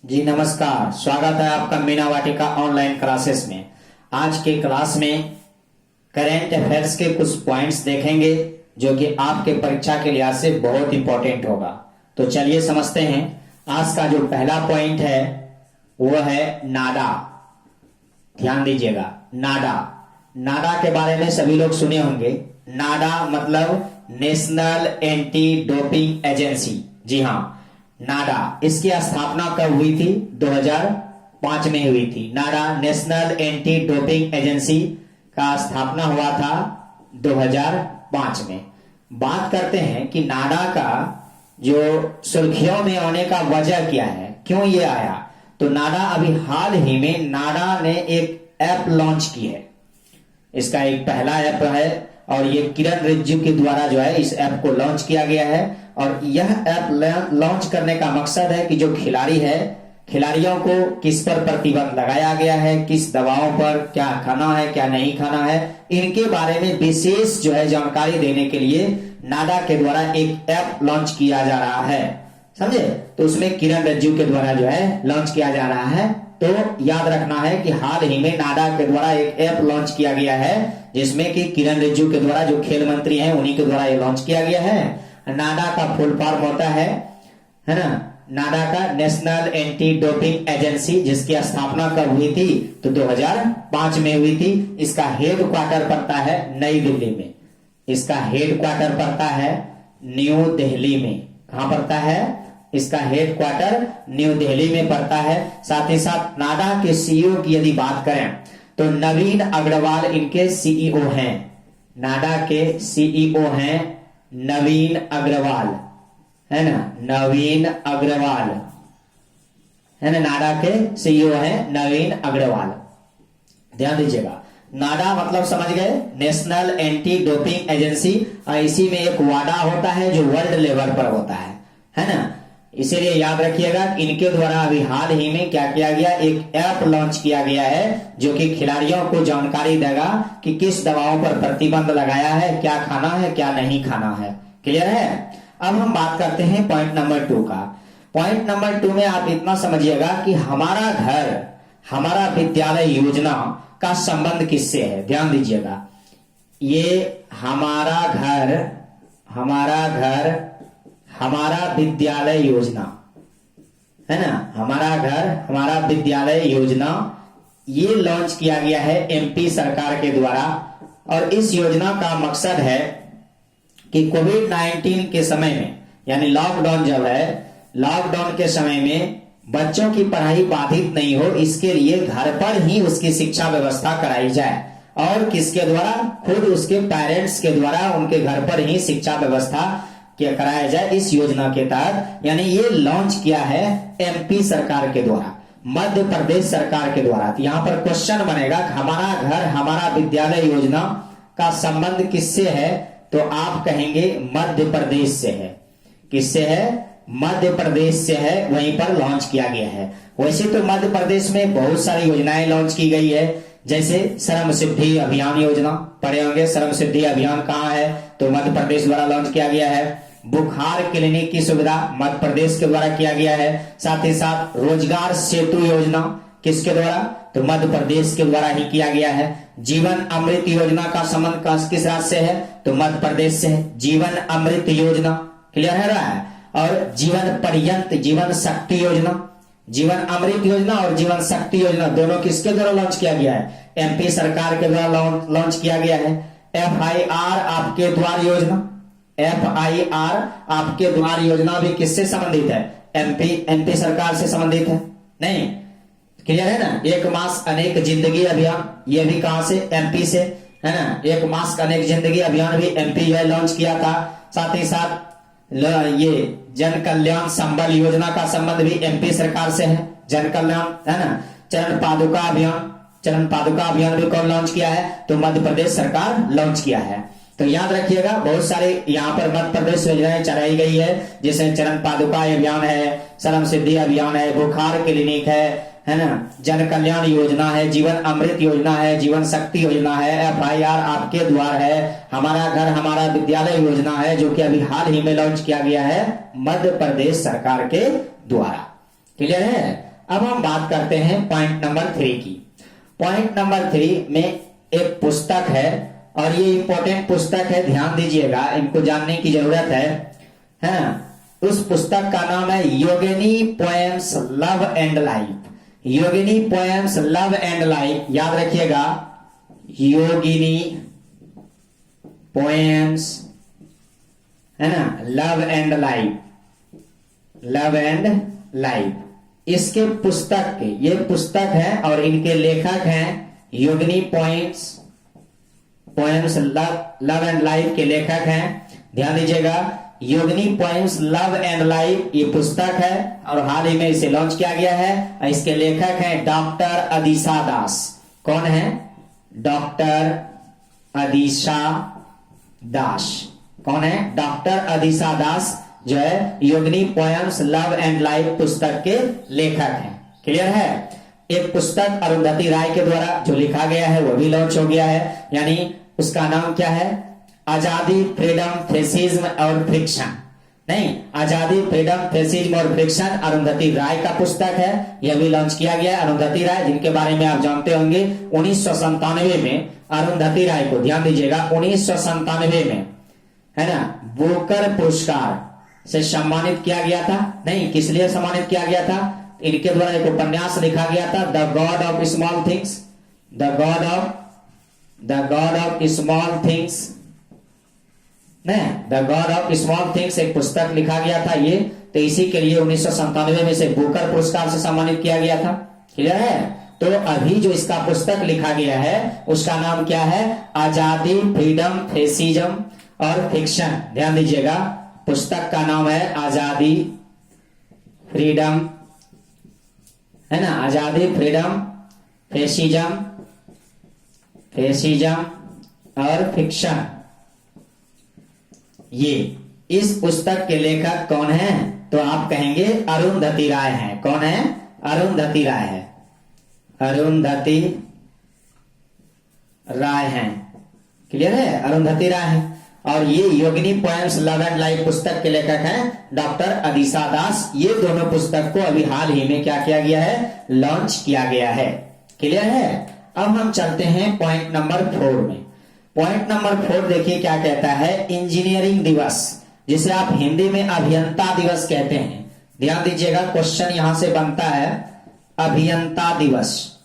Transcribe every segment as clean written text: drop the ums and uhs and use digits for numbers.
जी नमस्कार, स्वागत है आपका मीना वाटिका ऑनलाइन क्लासेस में। आज के क्लास में करंट अफेयर्स के कुछ पॉइंट्स देखेंगे जो कि आपके परीक्षा के लिहाज से बहुत इंपॉर्टेंट होगा। तो चलिए समझते हैं। आज का जो पहला पॉइंट है वो है नाडा। ध्यान दीजिएगा, नाडा। नाडा के बारे में सभी लोग सुने होंगे। नाडा मतलब नेशनल एंटी डोपिंग एजेंसी। जी हाँ, नाडा। इसकी स्थापना कब हुई थी? 2005 में हुई थी। नाडा नेशनल एंटी डोपिंग एजेंसी का स्थापना हुआ था 2005 में। बात करते हैं कि नाडा का जो सुर्खियों में आने का वजह क्या है, क्यों ये आया। तो नाडा अभी हाल ही में नाडा ने एक ऐप लॉन्च की है। इसका एक पहला ऐप है और ये किरण रिजिजू के द्वारा जो है इस ऐप को लॉन्च किया गया है। और यह ऐप लॉन्च करने का मकसद है कि जो खिलाड़ी है, खिलाड़ियों को किस पर प्रतिबंध लगाया गया है, किस दवाओं पर क्या खाना है क्या नहीं खाना है, इनके बारे में विशेष जो है जानकारी देने के लिए नाडा के द्वारा एक ऐप लॉन्च किया जा रहा है। समझे? तो उसमें किरण रिजिजू के द्वारा जो है लॉन्च किया जा रहा है। तो याद रखना है कि हाल ही में नाडा के द्वारा एक ऐप लॉन्च किया गया है जिसमें कि किरण रिजिजू के द्वारा, जो खेल मंत्री हैं, उन्हीं के द्वारा ये लॉन्च किया गया है। नाडा का फुल फॉर्म होता है ना, नाडा का नेशनल एंटी डोपिंग एजेंसी, जिसकी स्थापना कब हुई थी? तो 2005 में हुई थी। इसका हेड क्वार्टर पड़ता है नई दिल्ली में। इसका हेड क्वार्टर पड़ता है न्यू दिल्ली में। कहां पड़ता है? इसका हेड क्वार्टर न्यू दिल्ली में पड़ता है। साथ ही साथ नाडा के सीईओ की यदि बात करें तो नवीन अग्रवाल इनके सीईओ हैं। नाडा के सीईओ हैं नवीन अग्रवाल, है ना, नवीन अग्रवाल, है ना, नाडा के सीईओ हैं नवीन अग्रवाल। ध्यान दीजिएगा, नाडा मतलब समझ गए, नेशनल एंटी डोपिंग एजेंसी। और इसी में एक वाडा होता है जो वर्ल्ड लेवल पर होता है ना। इसीलिए याद रखिएगा, इनके द्वारा अभी हाल ही में क्या किया गया, एक ऐप लॉन्च किया गया है जो कि खिलाड़ियों को जानकारी देगा कि किस दवाओं पर प्रतिबंध लगाया है, क्या खाना है क्या नहीं खाना है। क्लियर है? अब हम बात करते हैं पॉइंट नंबर 2 का। पॉइंट नंबर 2 में आप इतना समझिएगा कि हमारा घर हमारा विद्यालय योजना का संबंध किससे है। ध्यान दीजिएगा, ये हमारा घर हमारा विद्यालय योजना, है ना, हमारा घर हमारा विद्यालय योजना, ये लॉन्च किया गया है एमपी सरकार के द्वारा। और इस योजना का मकसद है कि कोविड-19 के समय में, यानी लॉकडाउन जब है, लॉकडाउन के समय में बच्चों की पढ़ाई बाधित नहीं हो, इसके लिए घर पर ही उसकी शिक्षा व्यवस्था कराई जाए। और किसके द्वारा? खुद उसके पेरेंट्स के द्वारा उनके घर पर ही शिक्षा व्यवस्था कराया जाए इस योजना के तहत। यानी ये लॉन्च किया है एमपी सरकार के द्वारा, मध्य प्रदेश सरकार के द्वारा। तो यहां पर क्वेश्चन बनेगा, हमारा घर हमारा विद्यालय योजना का संबंध किससे है? तो आप कहेंगे मध्य प्रदेश से है। किससे है? मध्य प्रदेश से है, वहीं पर लॉन्च किया गया है। वैसे तो मध्य प्रदेश में बहुत सारी योजनाएं लॉन्च की गई है, जैसे श्रम सिद्धि अभियान योजना। पढ़े होंगे, श्रम सिद्धि अभियान कहाँ है? तो मध्य प्रदेश द्वारा लॉन्च किया गया है। बुखार क्लिनिक की सुविधा मध्य प्रदेश के द्वारा किया गया है। साथ ही साथ रोजगार सेतु योजना किसके द्वारा? तो मध्य प्रदेश के द्वारा ही किया गया है। जीवन अमृत योजना का संबंध किस राज्य से है? तो मध्य प्रदेश से है। जीवन अमृत योजना क्लियर है रहा है। और जीवन पर्यंत जीवन शक्ति योजना, जीवन अमृत योजना और जीवन शक्ति योजना दोनों किसके द्वारा लॉन्च किया गया है? एमपी सरकार के द्वारा लॉन्च किया गया है। FIR आपके द्वार योजना, FIR आपके द्वार योजना भी किससे संबंधित है? एमपी सरकार से संबंधित है। नहीं, क्लियर है ना। एक मास्क अनेक जिंदगी अभियान, ये भी कहां से? एमपी से, है ना। एक मास्क अनेक जिंदगी अभियान भी एमपी जो है लॉन्च किया था। साथ ही साथ ये जन कल्याण संबल योजना का संबंध भी एमपी सरकार से है। जन कल्याण, है ना। चरण पादुका अभियान भी कौन लॉन्च किया है? तो मध्य प्रदेश सरकार लॉन्च किया है। तो याद रखिएगा, बहुत सारे यहाँ पर मध्य प्रदेश योजनाएं चलाई गई है, जैसे चरण पादुका अभियान है, श्रम सिद्धि अभियान है, बुखार क्लिनिक है ना, जन कल्याण योजना है, जीवन अमृत योजना है, जीवन शक्ति योजना है, FIR आपके द्वार है, हमारा घर हमारा विद्यालय योजना है, जो कि अभी हाल ही में लॉन्च किया गया है मध्य प्रदेश सरकार के द्वारा। क्लियर है? अब हम बात करते हैं पॉइंट नंबर 3 की। पॉइंट नंबर 3 में एक पुस्तक है और ये इंपॉर्टेंट पुस्तक है, ध्यान दीजिएगा, इनको जानने की जरूरत है ना। उस पुस्तक का नाम है Yogini poems love and life. Yogini poems love and life, याद रखिएगा, योगिनी पोएम्स, है ना, love and life, love and life, इसके पुस्तक के, ये पुस्तक है और इनके लेखक हैं योगिनी पोएम्स लव एंड लाइफ के लेखक हैं। ध्यान दीजिएगा, योगिनी पोएम्स लव एंड लाइफ ये पुस्तक है और हाल ही में इसे लॉन्च किया गया है। इसके लेखक हैं डॉक्टर अदिशा दास। कौन है? डॉक्टर अदिशा दास। कौन है? डॉक्टर अदिशा दास, जो है Yogini poems love and life पुस्तक के लेखक हैं। क्लियर है? एक पुस्तक अरुंधति राय के द्वारा जो लिखा गया है वो भी लॉन्च हो गया है, यानी उसका नाम क्या है? आजादी, फ्रीडम, फेसिज्म और फ्रिक्शन। नहीं, आजादी, फ्रीडम, फेसिज्म और फ्रिक्शन अरुंधति राय का पुस्तक है, यह भी लॉन्च किया गया है। अरुंधति राय, जिनके बारे में आप जानते होंगे, 1997 में अरुंधति राय को, ध्यान दीजिएगा, 1997 में, है ना, बुकर पुरस्कार से सम्मानित किया गया था। नहीं, किस लिए सम्मानित किया गया था? इनके द्वारा एक उपन्यास लिखा गया था, the God of small things, the God of small things, the God of small things एक पुस्तक लिखा गया था ये, तो इसी के लिए 1997 में से बुकर पुरस्कार से सम्मानित किया गया था। क्लियर है? तो अभी जो इसका पुस्तक लिखा गया है उसका नाम क्या है? आजादी, फ्रीडम, फेसिज्म और फिक्शन। ध्यान दीजिएगा, पुस्तक का नाम है आजादी, फ्रीडम, है ना, आजादी, फ्रीडम, फेसिज्म और फिक्शन। ये इस पुस्तक के लेखक कौन है? तो आप कहेंगे अरुंधति राय हैं। कौन है? अरुंधति राय है, अरुंधति राय हैं। क्लियर है? अरुंधति राय है। और ये योगिनी पोएम्स लव एंड लाइफ पुस्तक के लेखक हैं डॉक्टर अदिशा दास। ये दोनों पुस्तक को अभी हाल ही में क्या किया गया है? लॉन्च किया गया है। क्लियर है? अब हम चलते हैं पॉइंट नंबर 4 में। पॉइंट नंबर 4 देखिए क्या कहता है, इंजीनियरिंग दिवस, जिसे आप हिंदी में अभियंता दिवस कहते हैं। ध्यान दीजिएगा, क्वेश्चन यहां से बनता है अभियंता दिवस,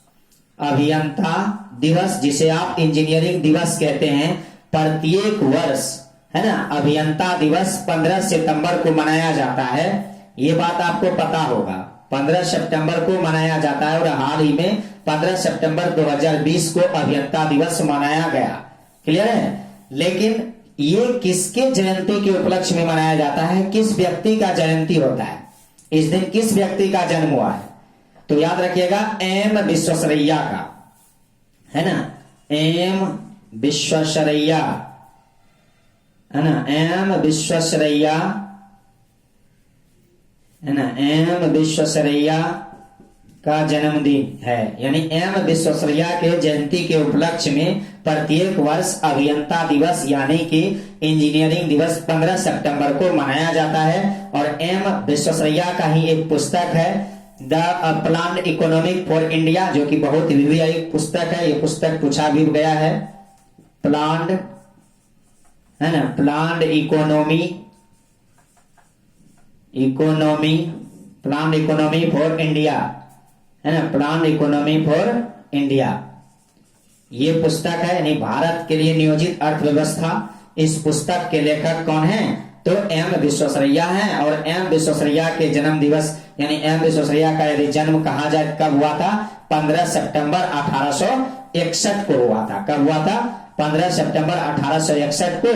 अभियंता दिवस जिसे आप इंजीनियरिंग दिवस कहते हैं, प्रत्येक वर्ष, है ना, अभियंता दिवस 15 सितंबर को मनाया जाता है। ये बात आपको पता होगा, 15 सितंबर को मनाया जाता है और हाल ही में 15 सितंबर 2020 को अभियंता दिवस मनाया गया। क्लियर है? लेकिन ये किसके जयंती के उपलक्ष्य में मनाया जाता है? किस व्यक्ति का जयंती होता है? इस दिन किस व्यक्ति का जन्म हुआ है? तो याद रखिएगा, एम विश्वेश्वरैया का, है ना, एम विश्वेश्वरैया, है ना, एम विश्वेश्वरैया, है ना, एम विश्वेश्वरैया का जन्मदिन है। यानी एम विश्वेश्वरैया के जयंती के उपलक्ष्य में प्रत्येक वर्ष अभियंता दिवस यानी कि इंजीनियरिंग दिवस 15 सितंबर को मनाया जाता है। और एम विश्वेश्वरैया का ही एक पुस्तक है the planned economic for India, जो कि बहुत ही पुस्तक है। ये पुस्तक पूछा भी गया है, प्लान्ड, है ना, planned planned economy for India, है ना, प्लान्ड इकोनॉमी फॉर इंडिया, ये पुस्तक है, यानी भारत के लिए नियोजित अर्थव्यवस्था। इस पुस्तक के लेखक कौन हैं? तो एम विश्वेश्वरैया हैं। और एम विश्वेश्वरैया के जन्म दिवस, यानी एम विश्वेश्वरैया का यदि जन्म कहा जाए कब हुआ था? 15 सितंबर 1861 को हुआ था। कब हुआ था? 15 सितंबर 1861 को।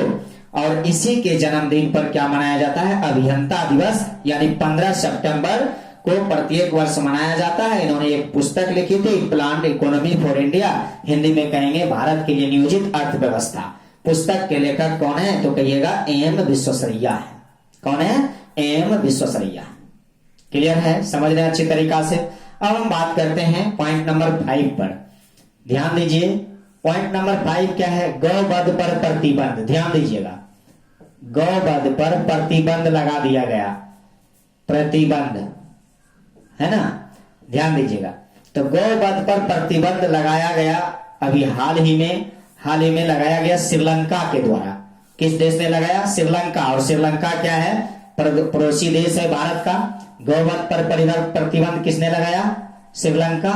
और इसी के जन्मदिन पर क्या मनाया जाता है? अभियंता दिवस, यानी 15 सितंबर को प्रत्येक वर्ष मनाया जाता है। इन्होंने एक पुस्तक लिखी थी, planned economy for India, Hindi में कहेंगे भारत के लिए नियोजित अर्थव्यवस्था। पुस्तक के लेखक कौन है? तो कहिएगा एम विश्वेश्वरैया है। कौन है? एम विश्वेश्वरैया। क्लियर है? समझ रहे हैं अच्छी तरीका से? अब हम बात करते हैं पॉइंट नंबर 5 पर। ध्यान दीजिए, पॉइंट नंबर 5 क्या है? गौवध पर प्रतिबंध। ध्यान दीजिएगा, गौवध पर प्रतिबंध लगा दिया गया, प्रतिबंध, है ना। ध्यान दीजिएगा। तो गौवध पर प्रतिबंध लगाया गया अभी हाल ही में लगाया गया श्रीलंका के द्वारा। किस देश ने लगाया? श्रीलंका। और श्रीलंका क्या है? पड़ोसी देश है भारत का। गौवध पर प्रतिबंध किसने लगाया? श्रीलंका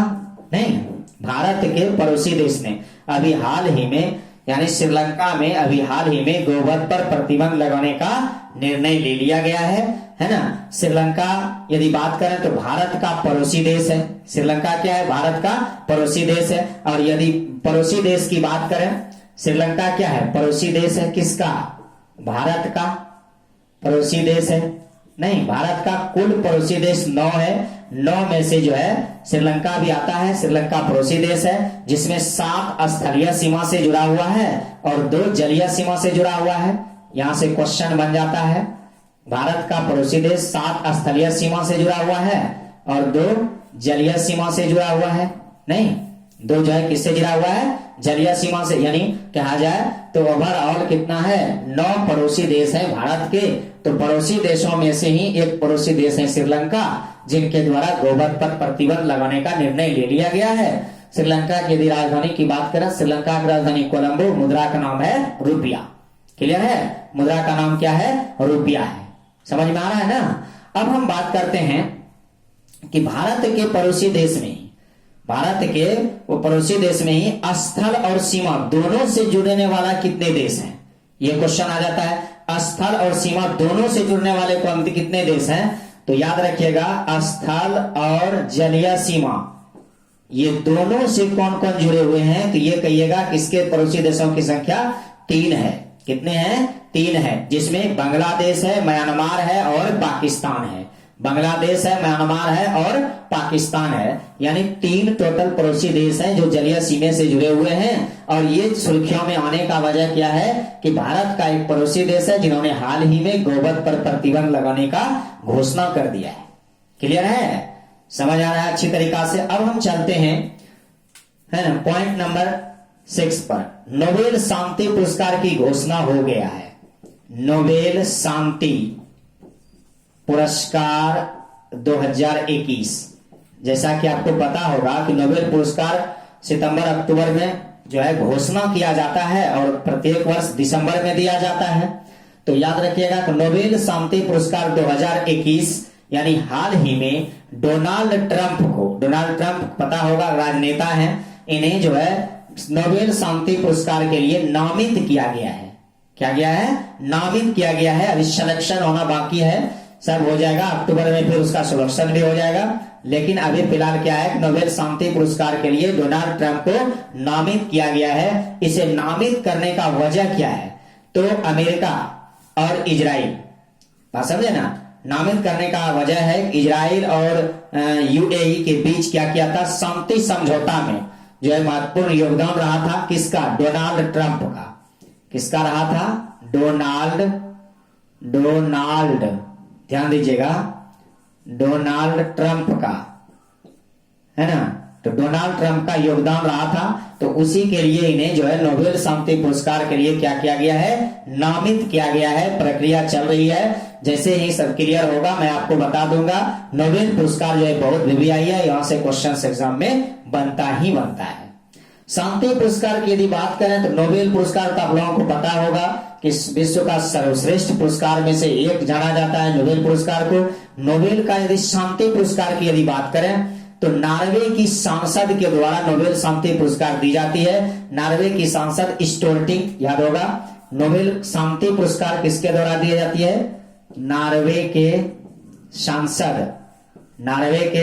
नहीं, भारत के पड़ोसी देश ने अभी हाल ही में, यानी श्रीलंका में अभी हाल ही में गौवध पर प्रतिबंध लगाने का निर्णय ले लिया गया है ना। श्रीलंका यदि बात करें तो भारत का पड़ोसी देश है। श्रीलंका क्या है? भारत का पड़ोसी देश है। और यदि पड़ोसी देश की बात करें, श्रीलंका क्या है? पड़ोसी देश है। किसका? भारत का पड़ोसी देश है नहीं, भारत का कुल पड़ोसी देश 9 है। 9 में से जो है श्रीलंका भी आता है। श्रीलंका पड़ोसी देश है जिसमें 7 स्थलीय सीमा से जुड़ा हुआ है और 2 जलीय सीमा से जुड़ा हुआ है। यहां से क्वेश्चन बन जाता है, भारत का पड़ोसी देश 7 स्थलीय सीमा से जुड़ा हुआ है और 2 जलीय सीमा से जुड़ा हुआ है। नहीं, 2 जो है किससे जुड़ा हुआ है? जलीय सीमा से। यानी कहा जाए तो ओवरऑल कितना है? 9 पड़ोसी देश है भारत के। तो पड़ोसी देशों में से ही एक पड़ोसी देश है श्रीलंका, जिनके द्वारा गौवध पर प्रतिबंध लगाने का निर्णय ले लिया गया है। श्रीलंका की यदि राजधानी की बात करें, श्रीलंका की राजधानी कोलंबो, मुद्रा का नाम है रुपया। क्लियर है? मुद्रा का नाम क्या है? रुपया है। समझ में आ रहा है ना। अब हम बात करते हैं कि भारत के पड़ोसी देश में, भारत के वो पड़ोसी देश में ही स्थल और सीमा दोनों से जुड़ने वाला कितने देश हैं? ये क्वेश्चन आ जाता है। स्थल और सीमा दोनों से जुड़ने वाले कौन कितने देश हैं? तो याद रखिएगा, स्थल और जलीय सीमा ये दोनों से कौन कौन जुड़े हुए हैं? तो ये कहिएगा किसके पड़ोसी देशों की संख्या 3 है। कितने हैं? 3 है, जिसमें बांग्लादेश है, म्यांमार है और पाकिस्तान है। बांग्लादेश है, म्यांमार है और पाकिस्तान है। यानी 3 टोटल पड़ोसी देश हैं जो जलीय सीमा से जुड़े हुए हैं। और ये सुर्खियों में आने का वजह क्या है कि भारत का एक पड़ोसी देश है जिन्होंने हाल ही में गौवध पर प्रतिबंध लगाने का घोषणा कर दिया है। क्लियर है? समझ आ रहा है अच्छी तरीका से। अब हम चलते हैं, है ना, पॉइंट नंबर 6 पर। नोबेल शांति पुरस्कार की घोषणा हो गया है। नोबेल शांति पुरस्कार 2021, जैसा कि आपको पता होगा कि नोबेल पुरस्कार सितंबर अक्टूबर में जो है घोषणा किया जाता है और प्रत्येक वर्ष दिसंबर में दिया जाता है। तो याद रखिएगा कि नोबेल शांति पुरस्कार 2021 यानी हाल ही में डोनाल्ड ट्रंप पता होगा, राजनेता हैं, इन्हें जो है नोबेल शांति पुरस्कार के लिए नामित किया गया है। क्या गया है? नामित किया गया है। अभी सिलेक्शन होना बाकी है, सब हो जाएगा अक्टूबर में, फिर उसका सिलेक्शन भी हो जाएगा। लेकिन अभी फिलहाल क्या है, नोबेल शांति पुरस्कार के लिए डोनाल्ड ट्रंप को नामित किया गया है। इसे नामित करने का वजह क्या है? तो अमेरिका और इजराइल, बात समझे ना, नामित करने का वजह है इजराइल और यूएई के बीच क्या किया था? शांति समझौता में जो है महत्वपूर्ण योगदान रहा था किसका? डोनाल्ड ट्रंप का। किसका रहा था? डोनाल्ड, ध्यान दीजिएगा, डोनाल्ड ट्रंप का, है ना। तो डोनाल्ड ट्रंप का योगदान रहा था, तो उसी के लिए इन्हें जो है नोबेल शांति पुरस्कार के लिए क्या किया गया है? नामित किया गया है। प्रक्रिया चल रही है, जैसे ही सब क्लियर होगा मैं आपको बता दूंगा। नोबेल पुरस्कार जो है बहुत VVI है, यहां से क्वेश्चन एग्जाम में बनता ही बनता है। शांति पुरस्कार की यदि बात करें तो नोबेल पुरस्कार तो आप लोगों को पता होगा कि विश्व का सर्वश्रेष्ठ पुरस्कार में से एक जाना जाता है नोबेल पुरस्कार को। नोबेल का यदि शांति पुरस्कार की यदि बात करें तो नॉर्वे की सांसद के द्वारा नोबेल शांति पुरस्कार दी जाती है। नॉर्वे की सांसद स्टोर्टिंग, याद होगा, नोबेल शांति पुरस्कार किसके द्वारा दी जाती है? नॉर्वे के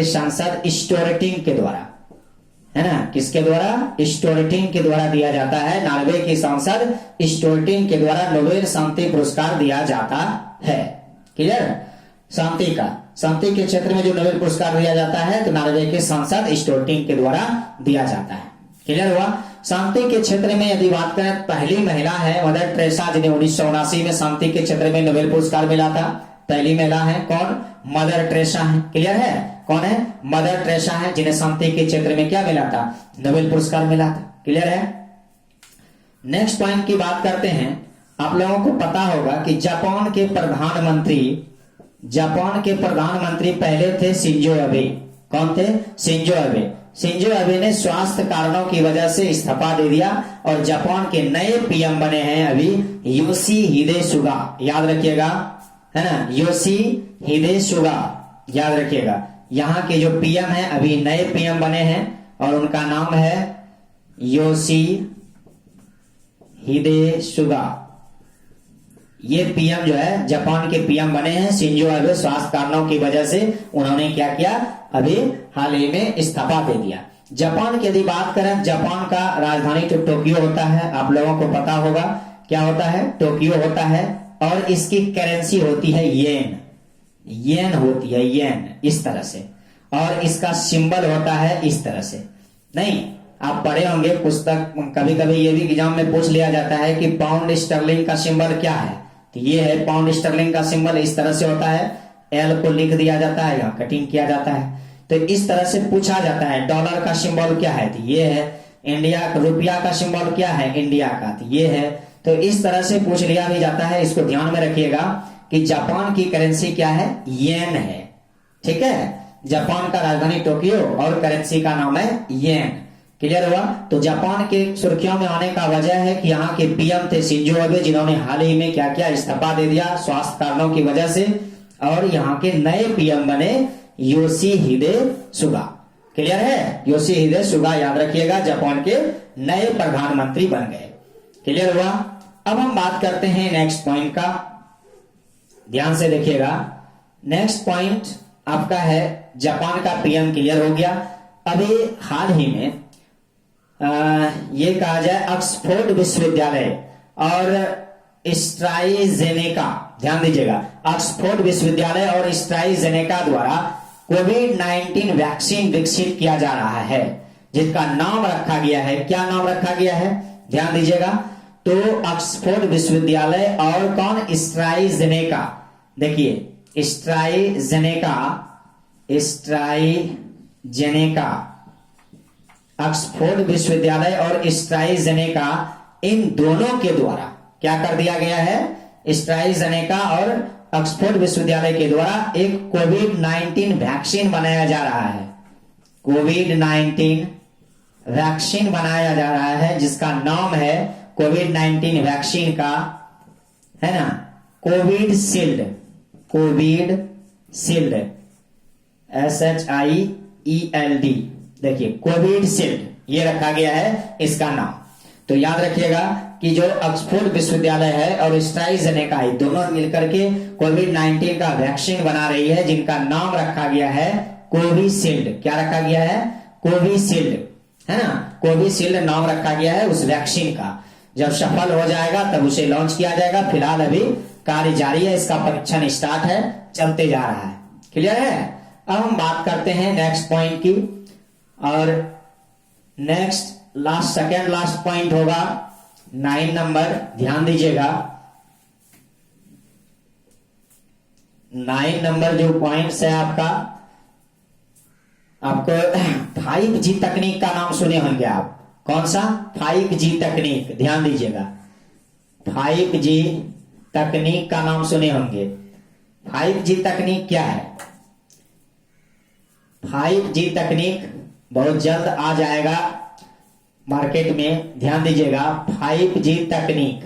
सांसद स्टोर्टिंग के द्वारा, है ना। किसके द्वारा? स्टोर्टिंग के द्वारा दिया जाता है। नॉर्वे की सांसद स्टोर्टिंग के द्वारा नोबेल शांति पुरस्कार दिया जाता है। क्लियर? शांति के क्षेत्र में जो नोबेल पुरस्कार दिया जाता है तो नॉर्वे के सांसद स्टोर्टिंग के द्वारा दिया जाता है। क्लियर हुआ? शांति के क्षेत्र में यदि बात करें, पहली महिला है मदर टेरेसा, जिन्हें 1979 में शांति के क्षेत्र में नोबेल पुरस्कार मिला था। पहली महिला है कौन? मदर टेरेसा है। क्लियर है? कौन है? मदर टेरेसा है, जिन्हें शांति के क्षेत्र में क्या मिला था? नोबेल पुरस्कार मिला था। क्लियर है? नेक्स्ट पॉइंट की बात करते हैं। आप लोगों को पता होगा कि जापान के प्रधानमंत्री पहले थे शिंजो अबे, कौन थे? Shinzo Abe. शिंजो अबे ने स्वास्थ्य कारणों की वजह से इस्तीफा दे दिया और जापान के नए पीएम बने हैं अभी योशिहिदे सुगा। याद रखिएगा, है ना, योशिहिदे सुगा, याद रखिएगा। यहाँ के जो पीएम हैं अभी नए पीएम बने हैं और उनका नाम है योशिहिदे सुगा। ये पीएम जो है जापान के पीएम बने हैं शिंजो अबे। स्वास्थ्य कारणों की वजह से उन्होंने क्या किया, अभी हाल ही में इस्तीफा दे दिया। जापान की यदि बात करें, जापान का राजधानी तो टोक्यो होता है, आप लोगों को पता होगा क्या होता है, टोक्यो होता है। और इसकी करेंसी होती है येन, येन होती है, येन, इस तरह से। और इसका सिंबल होता है इस तरह से। नहीं, आप पढ़े होंगे पुस्तक, कभी कभी ये भी एग्जाम में पूछ लिया जाता है कि पाउंड स्टर्लिंग का सिंबल क्या है। तो ये है पाउंड स्टर्लिंग का सिंबल, इस तरह से होता है। एल को लिख दिया जाता है, यहाँ कटिंग किया जाता है। तो इस तरह से पूछा जाता है। डॉलर का सिंबल क्या है? तो ये है। इंडिया रुपया का सिंबल क्या है? इंडिया का, तो ये है। तो इस तरह से पूछ लिया भी जाता है। इसको ध्यान में रखिएगा कि जापान की करेंसी क्या है? येन है। ठीक है, जापान का राजधानी टोक्यो और करेंसी का नाम है येन। क्लियर हुआ? तो जापान के सुर्खियों में आने का वजह है कि यहाँ के पीएम थे शिंजो अबे, जिन्होंने हाल ही में क्या किया, इस्तीफा दे दिया स्वास्थ्य कारणों की वजह से। और यहाँ के नए पीएम बने योशिहिदे सुगा। क्लियर है? योशिहिदे सुगा, याद रखिएगा, जापान के नए प्रधानमंत्री बन गए। क्लियर हुआ? अब हम बात करते हैं नेक्स्ट पॉइंट का। ध्यान से देखिएगा। नेक्स्ट पॉइंट आपका है जापान का पीएम। क्लियर हो गया। अभी हाल ही में ये कहा जाए ऑक्सफोर्ड विश्वविद्यालय और स्ट्राइजेनेका, ध्यान दीजिएगा, ऑक्सफोर्ड विश्वविद्यालय और स्ट्राइजेनेका द्वारा कोविड-19 वैक्सीन विकसित किया जा रहा है, जिसका नाम रखा गया है, क्या नाम रखा गया है? ध्यान दीजिएगा। तो ऑक्सफोर्ड विश्वविद्यालय और कौन? स्ट्राइजेनेका। देखिए, स्ट्राइजेनेका, ऑक्सफोर्ड विश्वविद्यालय और स्ट्राइजेनेका, इन दोनों के द्वारा क्या कर दिया गया है? स्ट्राइजेनेका और ऑक्सफोर्ड विश्वविद्यालय के द्वारा एक कोविड-19 वैक्सीन बनाया जा रहा है। कोविड-19 वैक्सीन बनाया जा रहा है, जिसका नाम है कोविड-19 वैक्सीन का, है ना, कोविशील्ड, कोविशील्ड, SHIELD। देखिए, कोविशील्ड ये रखा गया है इसका नाम। तो याद रखिएगा कि जो ऑक्सफोर्ड विश्वविद्यालय है और स्ट्राइजेनेका दोनों मिलकर के कोविड-19 का वैक्सीन बना रही है, जिनका नाम रखा गया है कोविशील्ड। क्या रखा गया है? कोविशील्ड, है ना, कोविशील्ड नाम रखा गया है उस वैक्सीन का। जब सफल हो जाएगा तब उसे लॉन्च किया जाएगा। फिलहाल अभी कार्य जारी है, इसका परीक्षण स्टार्ट है, चलते जा रहा है। क्लियर है? अब हम बात करते हैं नेक्स्ट पॉइंट की। और नेक्स्ट सेकेंड लास्ट पॉइंट होगा 9 नंबर। ध्यान दीजिएगा, 9 नंबर जो पॉइंट्स है आपका, आपको 5G तकनीक का नाम सुने होंगे आप। कौन सा? 5G तकनीक। ध्यान दीजिएगा, 5G तकनीक का नाम सुने होंगे। 5G तकनीक क्या है? 5G तकनीक बहुत जल्द आ जाएगा मार्केट में। ध्यान दीजिएगा, 5G तकनीक,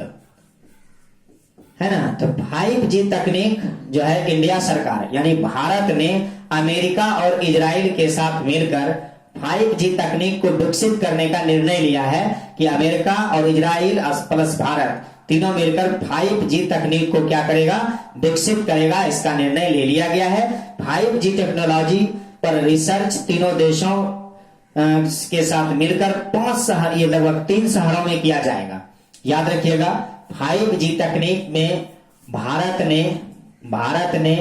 है ना। तो 5G तकनीक जो है इंडिया सरकार यानी भारत ने अमेरिका और इजराइल के साथ मिलकर 5G तकनीक को विकसित करने का निर्णय लिया है कि अमेरिका और इजराइल प्लस भारत तीनों मिलकर 5G तकनीक को क्या करेगा? विकसित करेगा। इसका निर्णय ले लिया गया है। 5G टेक्नोलॉजी पर रिसर्च तीनों देशों के साथ मिलकर 5 शहर, ये लगभग 3 शहरों में किया जाएगा। याद रखिएगा, 5G तकनीक में भारत ने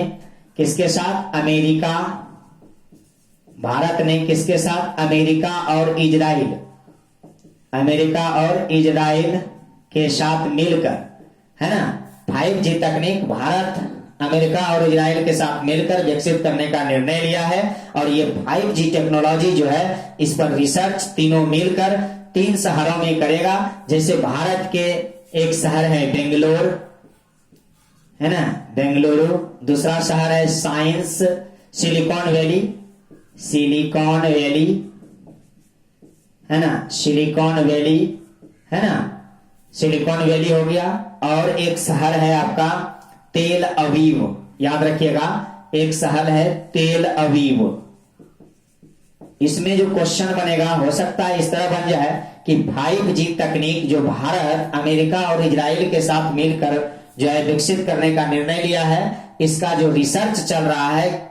किसके साथ? अमेरिका, भारत ने किसके साथ? अमेरिका और इजराइल, अमेरिका और इजराइल के साथ मिलकर, है ना, 5G तकनीक भारत, अमेरिका और इजराइल के साथ मिलकर विकसित करने का निर्णय लिया है। और ये 5G टेक्नोलॉजी जो है, इस पर रिसर्च तीनों मिलकर 3 शहरों में करेगा। जैसे भारत के एक शहर है बेंगलोर, है ना, बेंगलुरु। दूसरा शहर है science silicon valley, silicon valley, है ना, सिलिकॉन वैली, है ना, सिलिकॉन वैली हो गया। और एक शहर है आपका तेल अवीव, याद रखिएगा, एक शहर है तेल अवीव। इसमें जो क्वेश्चन बनेगा, हो सकता है इस तरह बन जाए कि 5G तकनीक जो भारत, अमेरिका और इजराइल के साथ मिलकर जो है विकसित करने का निर्णय लिया है, इसका जो रिसर्च चल रहा है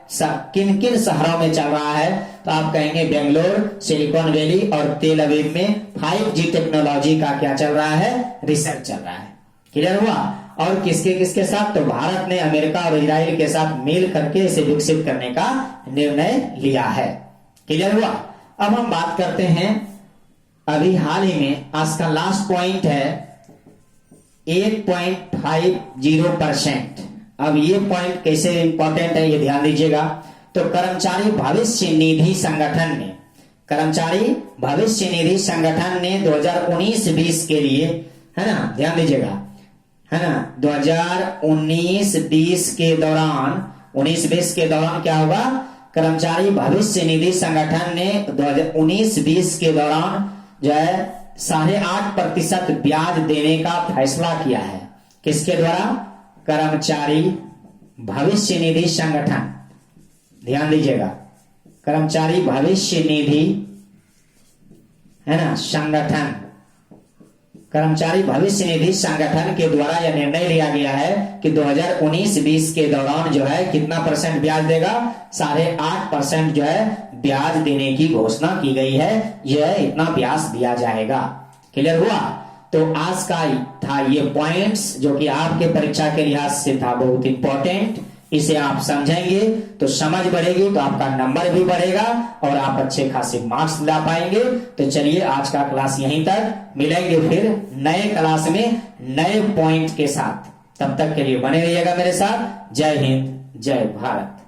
किन किन शहरों में चल रहा है, तो आप कहेंगे बेंगलोर, सिलिकॉन वैली और तेल अवीव में 5G टेक्नोलॉजी का क्या चल रहा है, रिसर्च चल रहा है। क्लियर हुआ? और किसके किसके साथ, तो भारत ने अमेरिका और इजराइल के साथ मिल करके इसे विकसित करने का निर्णय लिया है। क्लियर हुआ? अब हम बात करते हैं, अभी हाल ही में आज का लास्ट पॉइंट है 8.50%। अब ये पॉइंट कैसे इंपॉर्टेंट है ये ध्यान दीजिएगा। तो कर्मचारी भविष्य निधि संगठन ने, कर्मचारी भविष्य निधि संगठन ने 2019-20 के लिए, है ना, ध्यान दीजिएगा, है ना, 2019-20 के दौरान, 19-20 के दौरान क्या होगा, कर्मचारी भविष्य निधि संगठन ने 2019-20 के दौरान जो है 8.5% ब्याज देने का फैसला किया है। किसके द्वारा? कर्मचारी भविष्य निधि संगठन, ध्यान दीजिएगा, कर्मचारी भविष्य निधि, है ना, संगठन, कर्मचारी भविष्य निधि संगठन के द्वारा यह निर्णय लिया गया है कि 2019-20 के दौरान जो है कितना परसेंट ब्याज देगा, 8.5% जो है ब्याज देने की घोषणा की गई है। यह इतना ब्याज दिया जाएगा। क्लियर हुआ? तो आज का था ये पॉइंट्स जो कि आपके परीक्षा के लिहाज से था बहुत इंपॉर्टेंट। इसे आप समझेंगे तो समझ बढ़ेगी, तो आपका नंबर भी बढ़ेगा और आप अच्छे खासे मार्क्स ला पाएंगे। तो चलिए आज का क्लास यहीं तक, मिलेंगे फिर नए क्लास में नए पॉइंट के साथ। तब तक के लिए बने रहिएगा मेरे साथ। जय हिंद, जय भारत।